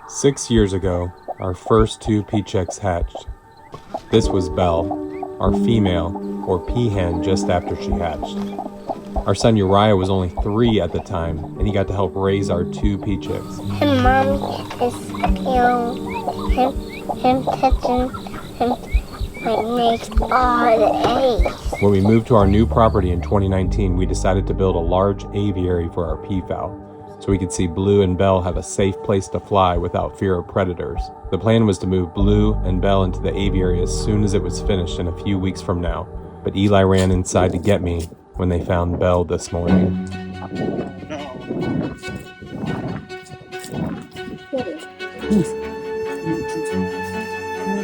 6 years ago, our first two pea chicks hatched. This was Belle, our female, or peahen, just after she hatched. Our son Uriah was only 3 at the time, and he got to help raise our two pea chicks. And Mom is him touching my legs all the eggs. When we moved to our new property in 2019, we decided to build a large aviary for our peafowl, so we could see Blue and Belle have a safe place to fly without fear of predators. The plan was to move Blue and Belle into the aviary as soon as it was finished in a few weeks from now, but Eli ran inside to get me when they found Belle this morning. I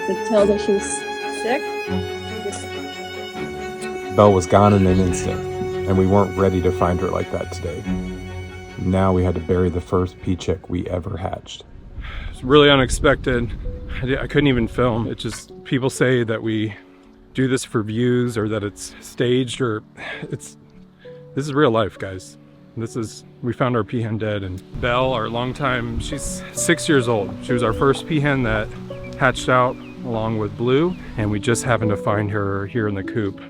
could tell that she was sick. Belle was gone in an instant, and we weren't ready to find her like that today. Now we had to bury the first pea chick we ever hatched. It's really unexpected. I couldn't even film. It's just, people say that we do this for views or that it's staged, or this is real life, guys. We found our peahen dead, and Belle, our longtime, she's 6 years old. She was our first peahen that hatched out along with Blue, and we just happened to find her here in the coop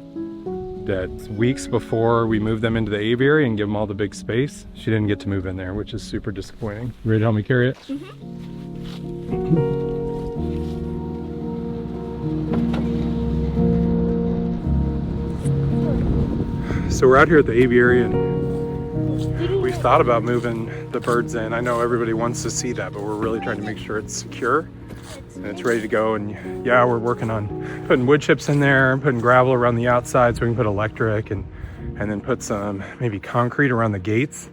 dead. Weeks before we moved them into the aviary and give them all the big space, she didn't get to move in there, which is super disappointing. You ready to help me carry it? So we're out here at the aviary, and we've thought about moving the birds in. I know everybody wants to see that, but we're really trying to make sure it's secure and it's ready to go. And yeah, we're working on putting wood chips in there, putting gravel around the outside so we can put electric, and then put some maybe concrete around the gates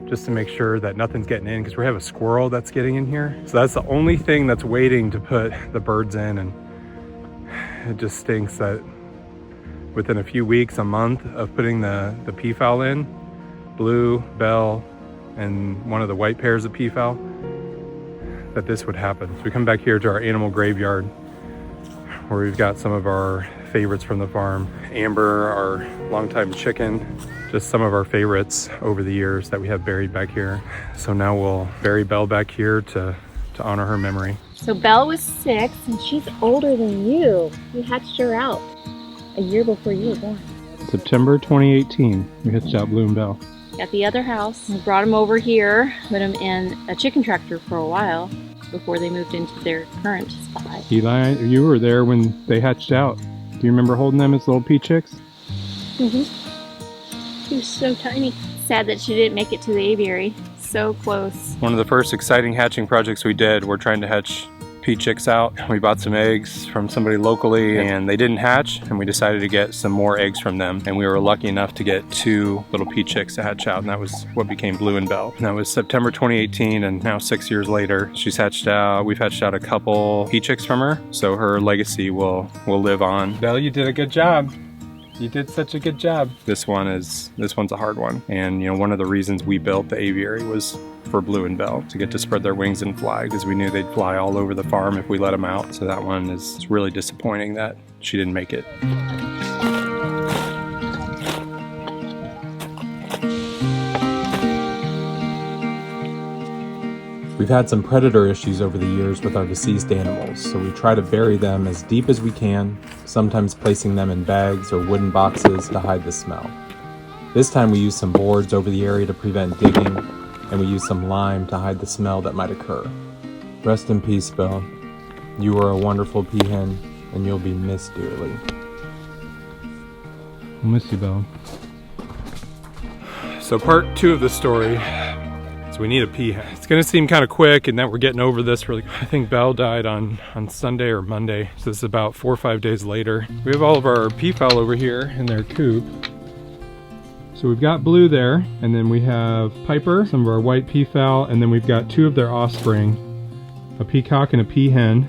just to make sure that nothing's getting in, because we have a squirrel that's getting in here. So that's the only thing that's waiting to put the birds in, and it just stinks that within a few weeks, a month of putting the peafowl in, Blue, Belle, and one of the white pairs of peafowl, that this would happen. So we come back here to our animal graveyard where we've got some of our favorites from the farm. Amber, our longtime chicken, just some of our favorites over the years that we have buried back here. So now we'll bury Belle back here to honor her memory. So Belle was 6 and she's older than you. You hatched her out a year before you were born. September 2018, we hatched out Blue and Belle. At the other house, we brought them over here, put them in a chicken tractor for a while before they moved into their current spot. Eli, you were there when they hatched out. Do you remember holding them as little pea chicks? She was so tiny. Sad that she didn't make it to the aviary. So close. One of the first exciting hatching projects we did, we're trying to hatch pea chicks out. We bought some eggs from somebody locally and they didn't hatch, and we decided to get some more eggs from them, and we were lucky enough to get 2 little pea chicks to hatch out, and that was what became Blue and Belle. And that was September 2018, and now 6 years later she's hatched out. We've hatched out a couple pea chicks from her, so her legacy will live on. Belle, you did a good job. You did such a good job. This one's a hard one, and you know, one of the reasons we built the aviary was for Blue and Belle to get to spread their wings and fly, because we knew they'd fly all over the farm if we let them out. So that one is really disappointing that she didn't make it. We've had some predator issues over the years with our deceased animals, so we try to bury them as deep as we can, sometimes placing them in bags or wooden boxes to hide the smell. This time we used some boards over the area to prevent digging, and we used some lime to hide the smell that might occur. Rest in peace, Belle. You were a wonderful peahen, and you'll be missed dearly. I'll miss you, Belle. So part 2 of the story, so we need a peahen. It's gonna seem kind of quick, and that we're getting over this really. I think Belle died on Sunday or Monday, so this is about 4 or 5 days later. We have all of our peafowl over here in their coop. So we've got Blue there, and then we have Piper, some of our white peafowl, and then we've got 2 of their offspring, a peacock and a peahen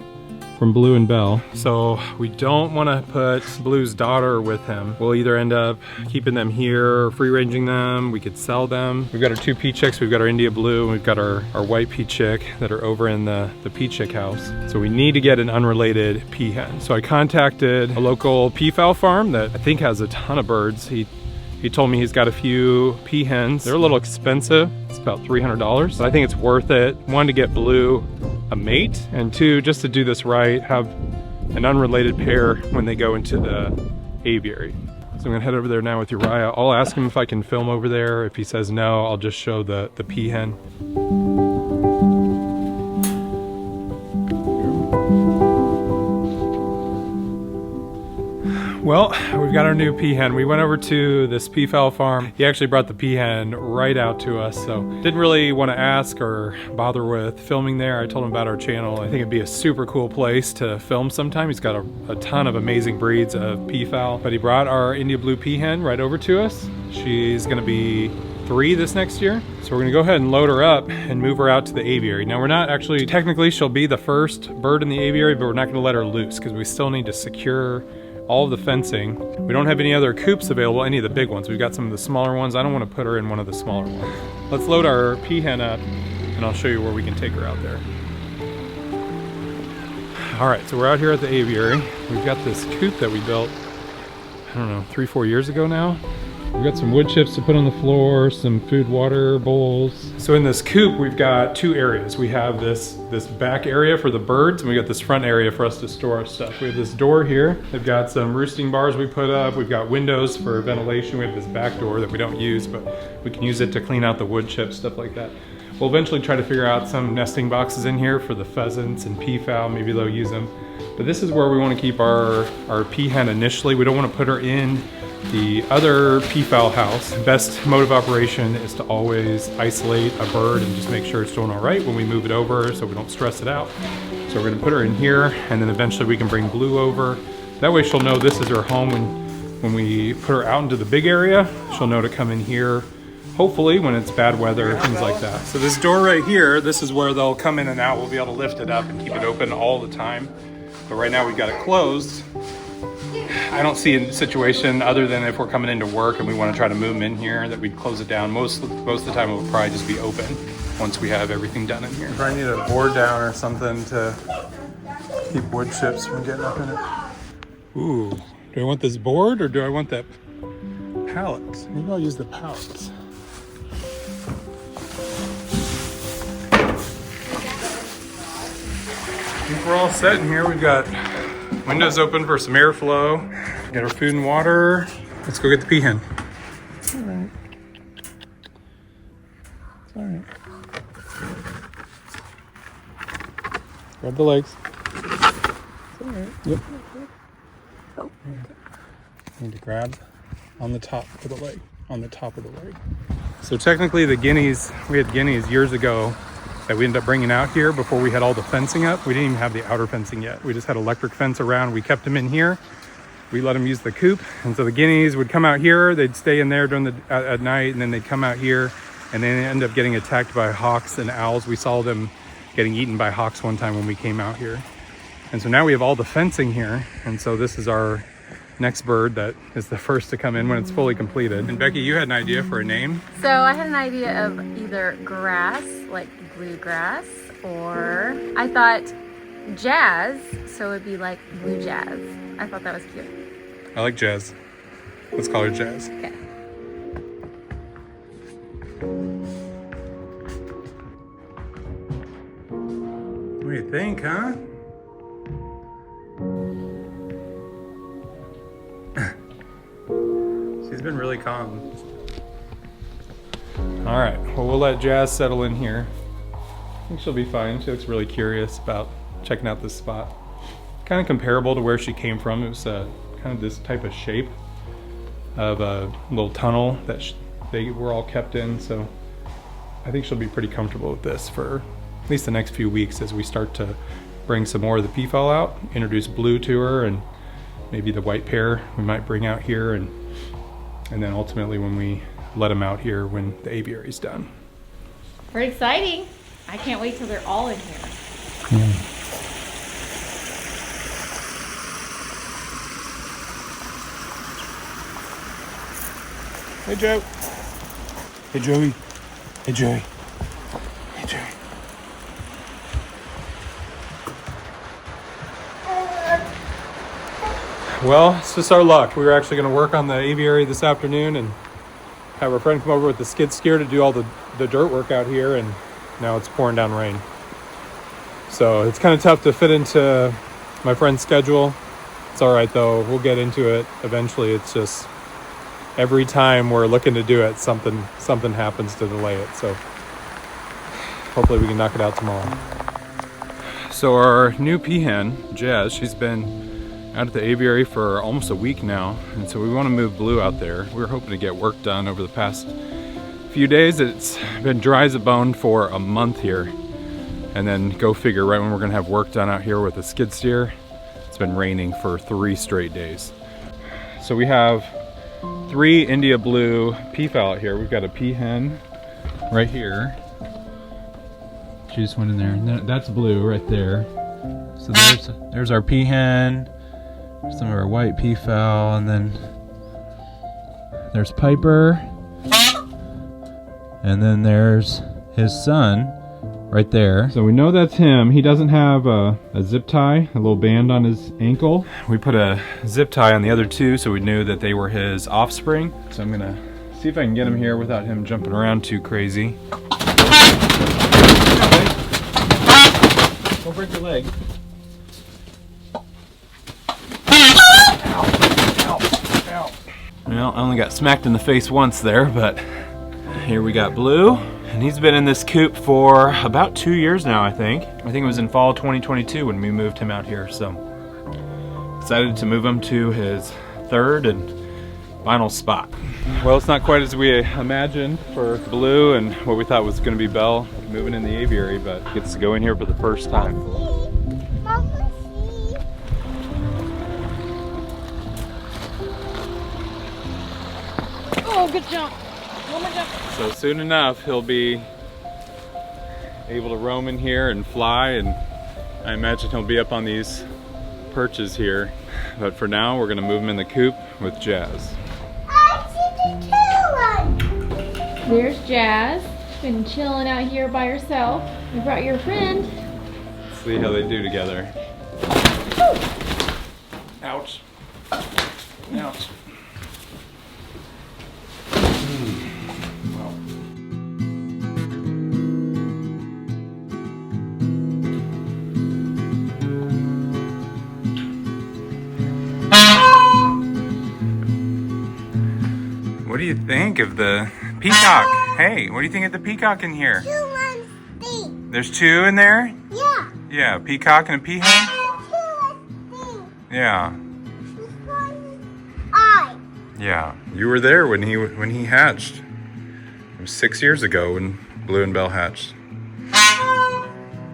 from Blue and Belle. So we don't want to put Blue's daughter with him. We'll either end up keeping them here or free ranging them. We could sell them. We've got our 2 pea chicks. We've got our India Blue, and we've got our white pea chick that are over in the pea chick house. So we need to get an unrelated peahen. So I contacted a local peafowl farm that I think has a ton of birds. He told me he's got a few peahens. They're a little expensive. It's about $300, but I think it's worth it. One, to get Blue a mate, and two, just to do this right, have an unrelated pair when they go into the aviary. So I'm gonna head over there now with Uriah. I'll ask him if I can film over there. If he says no, I'll just show the peahen. Well, we've got our new peahen. We went over to this peafowl farm. He actually brought the peahen right out to us, so didn't really want to ask or bother with filming there. I told him about our channel. I think it'd be a super cool place to film sometime. He's got a ton of amazing breeds of peafowl, but he brought our India blue peahen right over to us. She's gonna be 3 this next year. So we're gonna go ahead and load her up and move her out to the aviary. Now we're not actually, technically she'll be the first bird in the aviary, but we're not gonna let her loose because we still need to secure all of the fencing. We don't have any other coops available, any of the big ones. We've got some of the smaller ones. I don't want to put her in one of the smaller ones. Let's load our peahen up and I'll show you where we can take her out there. All right, so we're out here at the aviary. We've got this coop that we built, I don't know, 3-4 years ago now. We've got some wood chips to put on the floor, some food, water, bowls. So in this coop, we've got 2 areas. We have this back area for the birds, and we got this front area for us to store our stuff. We have this door here. We've got some roosting bars we put up. We've got windows for ventilation. We have this back door that we don't use, but we can use it to clean out the wood chips, stuff like that. We'll eventually try to figure out some nesting boxes in here for the pheasants and peafowl. Maybe they'll use them. But this is where we want to keep our peahen initially. We don't want to put her in the other peafowl house. The best mode of operation is to always isolate a bird and just make sure it's doing all right when we move it over so we don't stress it out. So we're gonna put her in here, and then eventually we can bring Blue over. That way she'll know this is her home when we put her out into the big area. She'll know to come in here, hopefully when it's bad weather, things like that. So this door right here, this is where they'll come in and out. We'll be able to lift it up and keep it open all the time. But right now we've got it closed. I don't see a situation other than if we're coming into work and we want to try to move them in here that we'd close it down. Most of the time it would probably just be open once we have everything done in here. Probably need a board down or something to keep wood chips from getting up in it. Ooh, do I want this board or do I want that pallet? Maybe I'll use the pallet. I think we're all set in here. We've got windows open for some airflow. Get our food and water. Let's go get the peahen. It's all right. It's all right. Grab the legs. It's all right. Yep. Oh. Need to grab on the top of the leg. On the top of the leg. So technically the guineas, we had guineas years ago that we ended up bringing out here before we had all the fencing up. We didn't even have the outer fencing yet. We just had electric fence around. We kept them in here. We let them use the coop. And so the guineas would come out here, they'd stay in there during at night, and then they'd come out here, and then they end up getting attacked by hawks and owls. We saw them getting eaten by hawks one time when we came out here. And so now we have all the fencing here. And so this is our next bird that is the first to come in when it's fully completed. And Becky, you had an idea for a name? So I had an idea of either grass, like bluegrass, or I thought jazz, so it'd be like blue jazz. I thought that was cute. I like jazz. Let's call her Jazz. Okay. What do you think, huh? She's been really calm. All right, well, we'll let Jazz settle in here. I think she'll be fine. She looks really curious about checking out this spot. Kind of comparable to where she came from. It was kind of this type of shape of a little tunnel that they were all kept in. So I think she'll be pretty comfortable with this for at least the next few weeks as we start to bring some more of the peafowl out, introduce Blue to her, and maybe the white pair we might bring out here, and then ultimately when we let them out here when the aviary's done. Pretty exciting. I can't wait till they're all in here. Hey, Joe. Hey, Joey. Hey, Joey. Hey, Joey. Well, it's just our luck. We were actually going to work on the aviary this afternoon and have our friend come over with the skid steer to do all the dirt work out here, and now it's pouring down rain. So it's kind of tough to fit into my friend's schedule. It's all right though, we'll get into it eventually. It's just every time we're looking to do it, something happens to delay it. So hopefully we can knock it out tomorrow. So our new peahen, Jazz, she's been out at the aviary for almost a week now, and so we want to move Blue out there. We were hoping to get work done over the past few days. It's been dry as a bone for a month here, and then go figure, right when we're gonna have work done out here with a skid steer, it's been raining for 3 straight days. So we have 3 India blue peafowl out here. We've got a peahen right here. She just went in there, and that's Blue right there. So there's our peahen, some of our white peafowl, and then there's Piper, and then there's his son right there. So we know that's him. He doesn't have a zip tie, a little band on his ankle. We put a zip tie on the other 2 so we knew that they were his offspring. So I'm gonna see if I can get him here without him jumping around too crazy. Don't break your leg. Well, I only got smacked in the face once there, but here we got Blue. And he's been in this coop for about 2 years now, I think. I think it was in fall 2022 when we moved him out here, so decided to move him to his 3rd and final spot. Well, it's not quite as we imagined for Blue and what we thought was gonna be Belle moving in the aviary, but gets to go in here for the first time. Mama, see. Oh, good jump. One more jump. So soon enough, he'll be able to roam in here and fly, and I imagine he'll be up on these perches here. But for now, we're gonna move him in the coop with Jazz. I see the 2 one. There's Jazz. Been chilling out here by herself. We brought your friend. Let's see how they do together. Ouch. Ouch. What do you think of the peacock? Hey, what do you think of the peacock in here? 2 ones stink. There's 2 in there? Yeah. Yeah, a peacock and a peahen? 2 ones stink. Yeah. This one, I. Yeah. You were there when he hatched. It was 6 years ago when Blue and Belle hatched.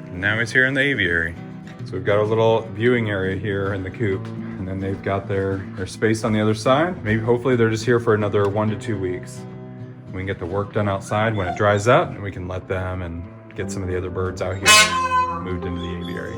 And now he's here in the aviary. So we've got a little viewing area here in the coop, and then they've got their space on the other side. Maybe hopefully they're just here for another 1 to 2 weeks. We can get the work done outside when it dries up, and we can let them and get some of the other birds out here moved into the aviary.